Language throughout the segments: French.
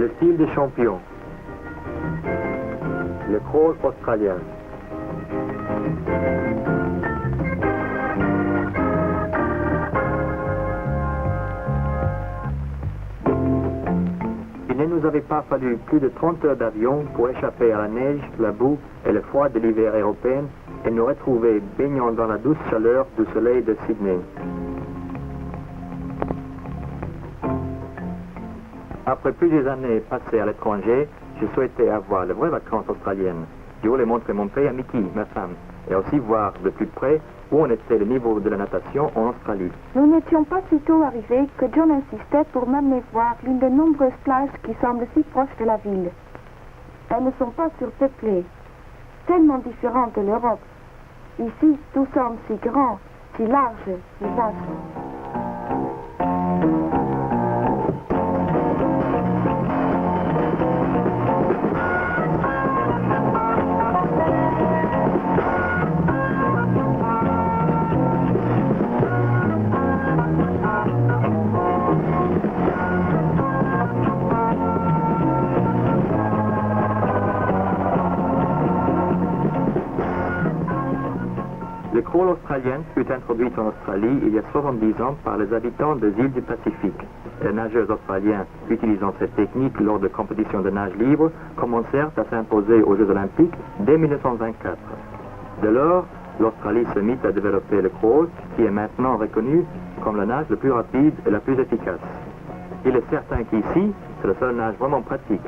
Le style des champions. Le crawl australien. Il ne nous avait pas fallu plus de 30 heures d'avion pour échapper à la neige, la boue et le froid de l'hiver européen et nous retrouver baignant dans la douce chaleur du soleil de Sydney. Après plusieurs années passées à l'étranger, je souhaitais avoir les vraies vacances australiennes. Je voulais montrer mon pays à Mickey, ma femme, et aussi voir de plus près où en était le niveau de la natation en Australie. Nous n'étions pas si tôt arrivés que John insistait pour m'amener voir l'une des nombreuses plages qui semblent si proches de la ville. Elles ne sont pas surpeuplées, tellement différentes de l'Europe. Ici, tout semble si grand, si large, si vaste. Le crawl australien fut introduit en Australie il y a 70 ans par les habitants des îles du Pacifique. Les nageurs australiens utilisant cette technique lors de compétitions de nage libre commencèrent à s'imposer aux Jeux olympiques dès 1924. Dès lors, l'Australie se mit à développer le crawl qui est maintenant reconnu comme le nage le plus rapide et le plus efficace. Il est certain qu'ici, c'est le seul nage vraiment pratique.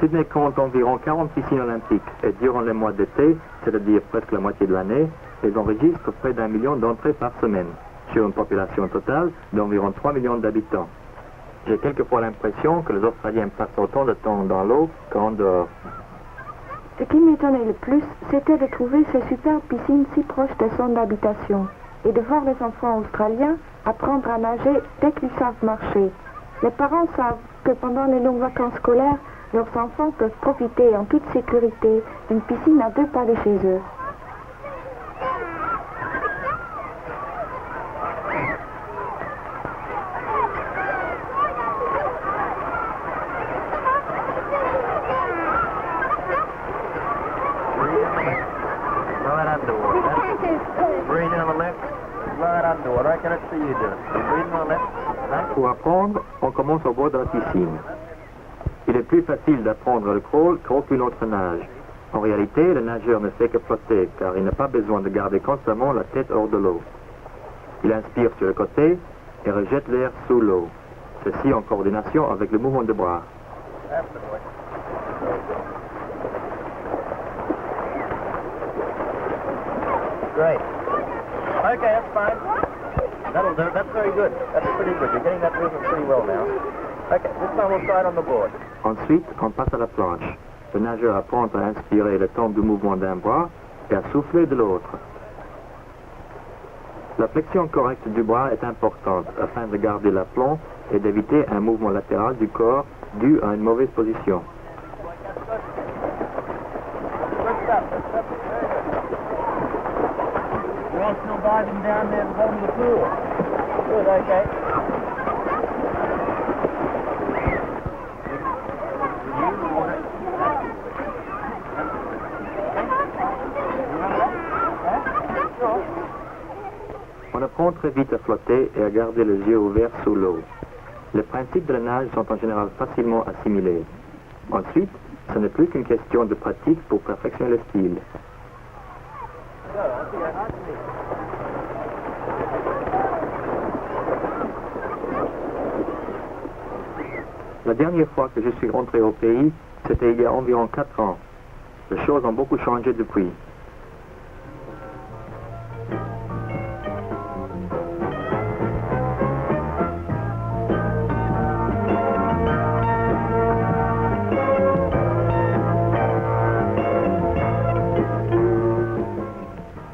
Sydney compte environ 40 piscines olympiques et durant les mois d'été, c'est-à-dire presque la moitié de l'année, ils enregistrent près d'1 million d'entrées par semaine, sur une population totale d'environ 3 millions d'habitants. J'ai quelquefois l'impression que les Australiens passent autant de temps dans l'eau qu'en dehors. Ce qui m'étonnait le plus, c'était de trouver ces superbes piscines si proches des zones d'habitation et de voir les enfants australiens apprendre à nager dès qu'ils savent marcher. Les parents savent que pendant les longues vacances scolaires, leurs enfants peuvent profiter en toute sécurité d'une piscine à 2 pas de chez eux. Pour apprendre, on commence au bord de la piscine. Il est plus facile d'apprendre le crawl qu'aucun autre nage. En réalité, le nageur ne fait que flotter car il n'a pas besoin de garder constamment la tête hors de l'eau. Il inspire sur le côté et rejette l'air sous l'eau. Ceci en coordination avec le mouvement de bras. Great. Okay, that's fine. That'll do. That's very good. That's pretty good. You're getting that movement pretty well now. Okay, this time we'll start on the board. Ensuite, on passe à la planche. Le nageur apprend à inspirer le temps du mouvement d'un bras et à souffler de l'autre. La flexion correcte du bras est importante afin de garder l'aplomb et d'éviter un mouvement latéral du corps dû à une mauvaise position. You're all still diving down there at the bottom of the pool. Good, okay. On apprend très vite à flotter et à garder les yeux ouverts sous l'eau. Les principes de la nage sont en général facilement assimilés. Ensuite, ce n'est plus qu'une question de pratique pour perfectionner le style. La dernière fois que je suis rentré au pays, c'était il y a environ 4 ans. Les choses ont beaucoup changé depuis.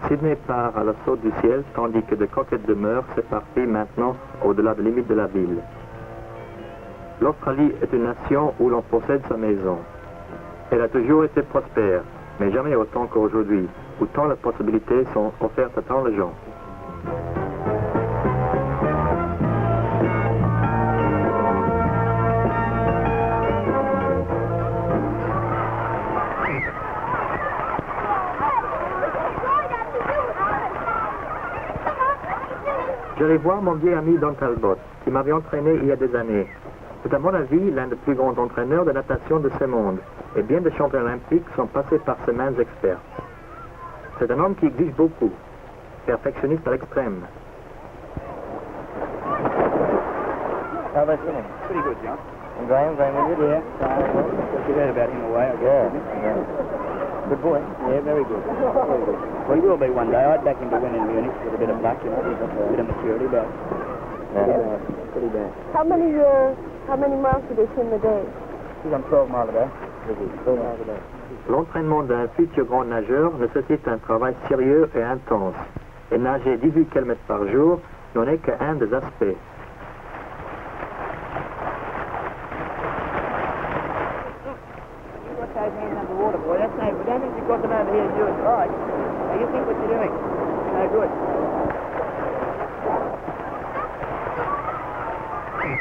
Sydney part à l'assaut du ciel, tandis que de coquettes demeures s'éparpillent maintenant au-delà des limites de la ville. L'Australie est une nation où l'on possède sa maison. Elle a toujours été prospère, mais jamais autant qu'aujourd'hui, où tant de possibilités sont offertes à tant de gens. J'allais voir mon vieil ami Don Talbot, qui m'avait entraîné il y a des années. C'est à mon avis l'un des plus grands entraîneurs de natation de ce monde, et bien des champions olympiques sont passés par ses mains expertes. C'est un homme qui exige beaucoup, perfectionniste à l'extrême. How about swimming? Pretty good, John. And Graham with you? Yeah. What you heard about him away, I guess. Yeah. Good boy. Yeah, very good. Very good. Well, he will be one day. I'd back him to win in Munich with a bit of luck, you know, a bit of maturity, but Yeah. pretty bad. How many miles do they swim a day? He's on 12 miles a day. 12 miles a day. L'entraînement d'un futur grand nageur nécessite un travail sérieux et intense. Et nager 18 km par jour n'en est qu'un des aspects. You've got those hands under water, boy. That's no good. Don't think you've got them over here to do it right. Now, you think what you're doing. No good.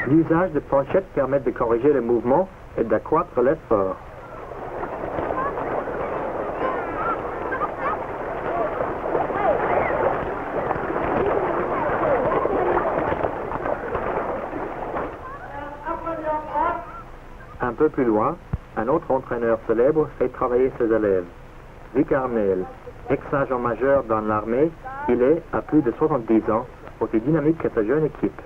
L'usage de planchettes permet de corriger les mouvements et d'accroître l'effort. Un peu plus loin, un autre entraîneur célèbre fait travailler ses élèves. Vic Arnell, ex-agent majeur dans l'armée, il est, à plus de 70 ans, aussi dynamique que sa jeune équipe.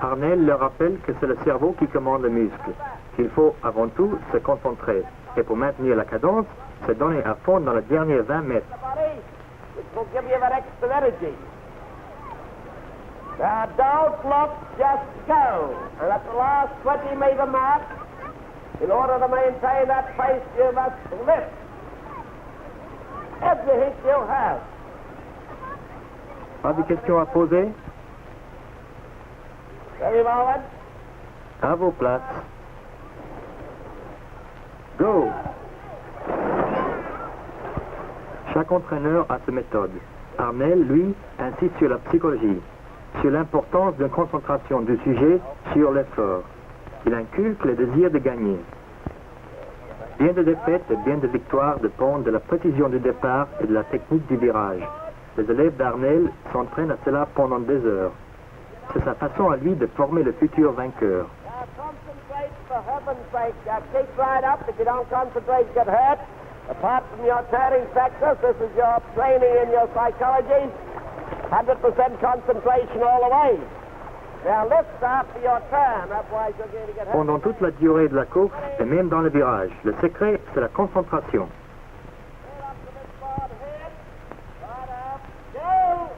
Arnell leur rappelle que c'est le cerveau qui commande les muscles, qu'il faut avant tout se concentrer, et pour maintenir la cadence, se donner à fond dans les derniers 20 mètres. Which will give you that extra energy. Now don't look, just go. And at the last 20-meter mark, in order to maintain that pace, you must lift everything you have. Pas de questions à poser? Ready, Marlon? À vos places. Go! Chaque entraîneur a sa méthode. Arnell, lui, insiste sur la psychologie, sur l'importance d'une concentration du sujet sur l'effort. Il inculque le désir de gagner. Bien de défaites et bien de victoires dépendent de la précision du départ et de la technique du virage. Les élèves d'Arnell s'entraînent à cela pendant des heures. C'est sa façon à lui de former le futur vainqueur. Now concentrate for heaven's sake. Now keep right up. If you don't concentrate, you get hurt. Apart from your turning factors, this is your training in your psychology. 100% concentration all the way. Now lift after your turn, otherwise you're going to get hurt. Pendant toute la durée de la course et même dans le virage, le secret, c'est la concentration. Head up to this board, head. Right up. Go!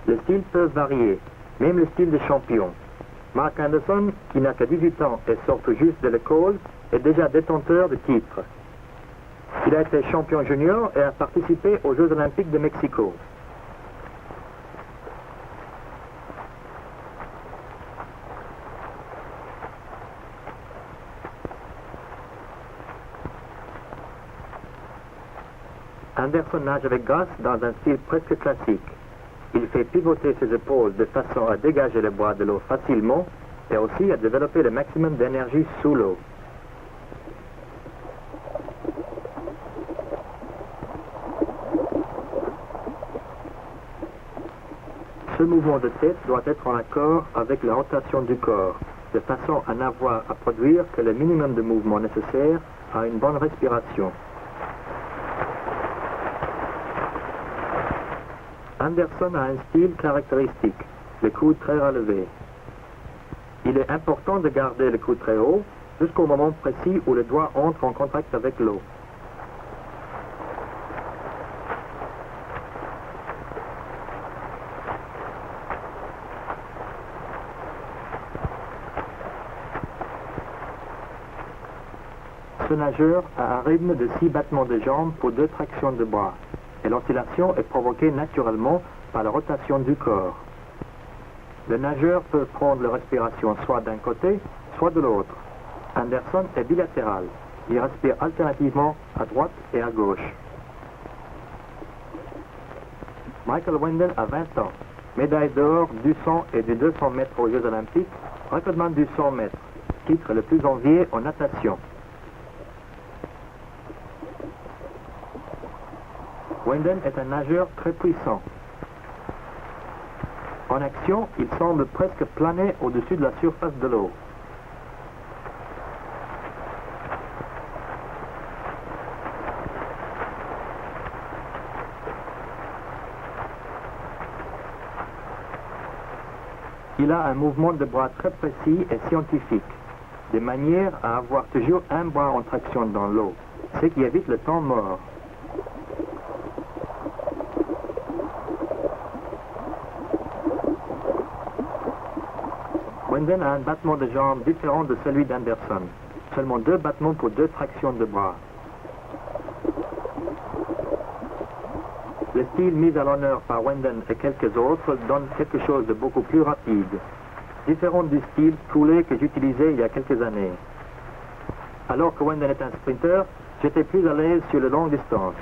Les styles peuvent varier, même le style de champion. Mark Anderson, qui n'a que 18 ans et sort tout juste de l'école, est déjà détenteur de titres. Il a été champion junior et a participé aux Jeux Olympiques de Mexico. Anderson nage avec grâce dans un style presque classique. Il fait pivoter ses épaules de façon à dégager le bras de l'eau facilement et aussi à développer le maximum d'énergie sous l'eau. Ce mouvement de tête doit être en accord avec la rotation du corps, de façon à n'avoir à produire que le minimum de mouvement nécessaire à une bonne respiration. Anderson a un style caractéristique, le coude très relevé. Il est important de garder le coude très haut jusqu'au moment précis où le doigt entre en contact avec l'eau. Ce nageur a un rythme de 6 battements de jambes pour 2 tractions de bras, et l'oscillation est provoquée naturellement par la rotation du corps. Le nageur peut prendre la respiration soit d'un côté, soit de l'autre. Anderson est bilatéral. Il respire alternativement à droite et à gauche. Michael Wendell a 20 ans, médaille d'or du 100 et du 200 mètres aux Jeux Olympiques, recordman du 100 mètres, titre le plus envié en natation. Wendell est un nageur très puissant. En action, il semble presque planer au-dessus de la surface de l'eau. Il a un mouvement de bras très précis et scientifique, de manière à avoir toujours un bras en traction dans l'eau, ce qui évite le temps mort. Wendell a un battement de jambes différent de celui d'Anderson. Seulement 2 battements pour 2 tractions de bras. Le style mis à l'honneur par Wendell et quelques autres donne quelque chose de beaucoup plus rapide, différent du style coulé que j'utilisais il y a quelques années. Alors que Wendell est un sprinter, j'étais plus à l'aise sur les longues distances.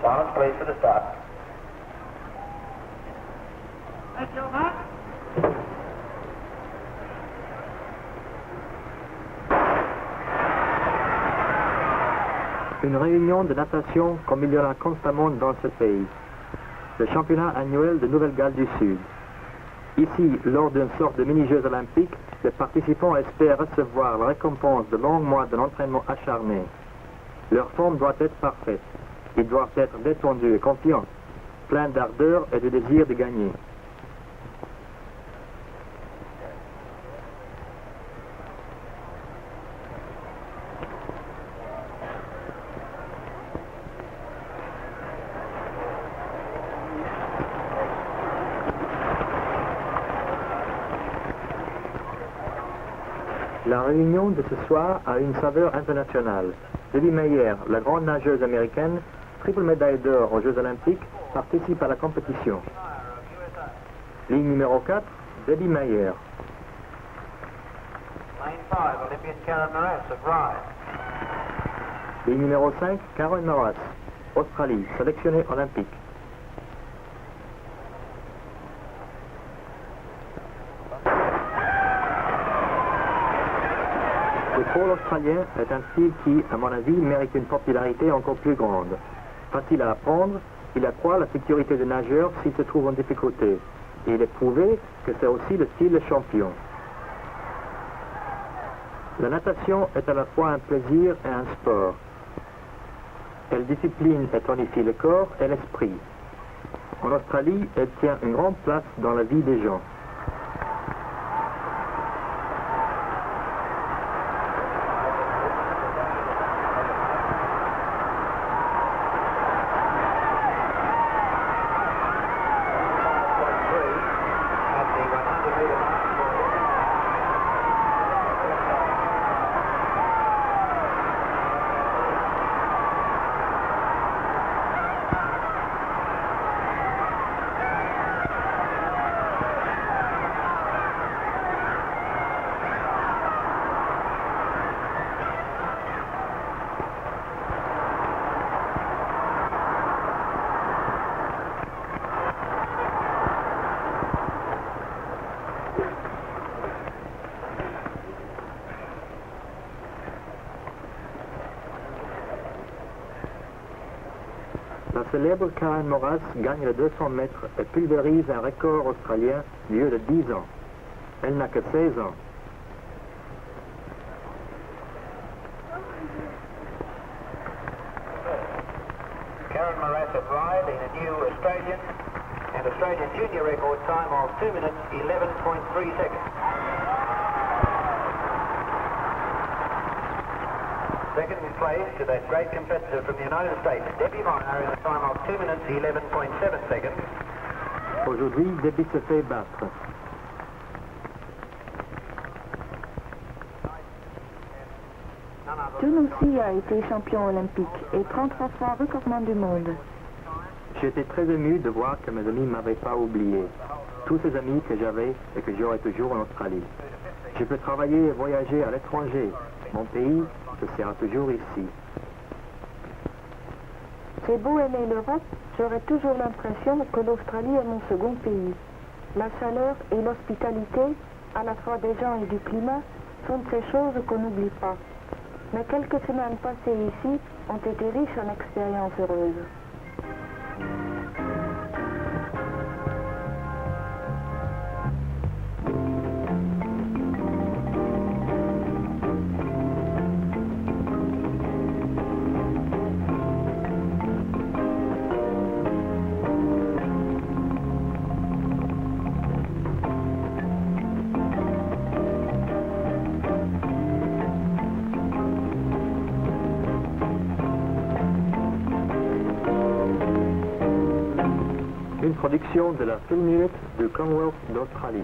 Silence, please, for the start. That's your mark. Une réunion de natation comme il y en a constamment dans ce pays. Le championnat annuel de Nouvelle-Galles du Sud. Ici, lors d'une sorte de mini-jeux olympiques, les participants espèrent recevoir la récompense de longs mois d'un entraînement acharné. Leur forme doit être parfaite. Ils doivent être détendus et confiants, pleins d'ardeur et de désir de gagner. La réunion de ce soir a une saveur internationale. Debbie Meyer, la grande nageuse américaine, triple médaille d'or aux Jeux Olympiques, participe à la compétition. Ligne numéro 4, Debbie Meyer. Lane 5, Olympian Karen Morass of Rye. Ligne numéro 5, Karen Morass, Australie, sélectionnée olympique. Le crawl australien est un style qui, à mon avis, mérite une popularité encore plus grande. Facile à apprendre, il accroît la sécurité des nageurs s'ils se trouvent en difficulté. Et il est prouvé que c'est aussi le style de champion. La natation est à la fois un plaisir et un sport. Elle discipline et tonifie le corps et l'esprit. En Australie, elle tient une grande place dans la vie des gens. La célèbre Karen Moras gagne le 200 mètres et pulvérise un record australien vieux de 10 ans. Elle n'a que 16 ans. Karen Moras arrived in a new Australian and Australian junior record time of 2 minutes 11.3 seconds. Second in place to that great competitor from the United States, Debbie Minor, in a time of 2 minutes 11.7 seconds. Aujourd'hui, Debbie se fait battre. John aussi a été champion olympique et 33 fois recordman du monde. J'étais très ému de voir que mes amis ne m'avaient pas oublié. Tous ces amis que j'avais et que j'aurai toujours en Australie. Je peux travailler et voyager à l'étranger. Mon pays, ce sera toujours ici. J'ai beau aimer l'Europe, j'aurai toujours l'impression que l'Australie est mon second pays. La chaleur et l'hospitalité, à la fois des gens et du climat, sont de ces choses qu'on n'oublie pas. Mais quelques semaines passées ici ont été riches en expériences heureuses. Une production de la Film Unit du Commonwealth d'Australie.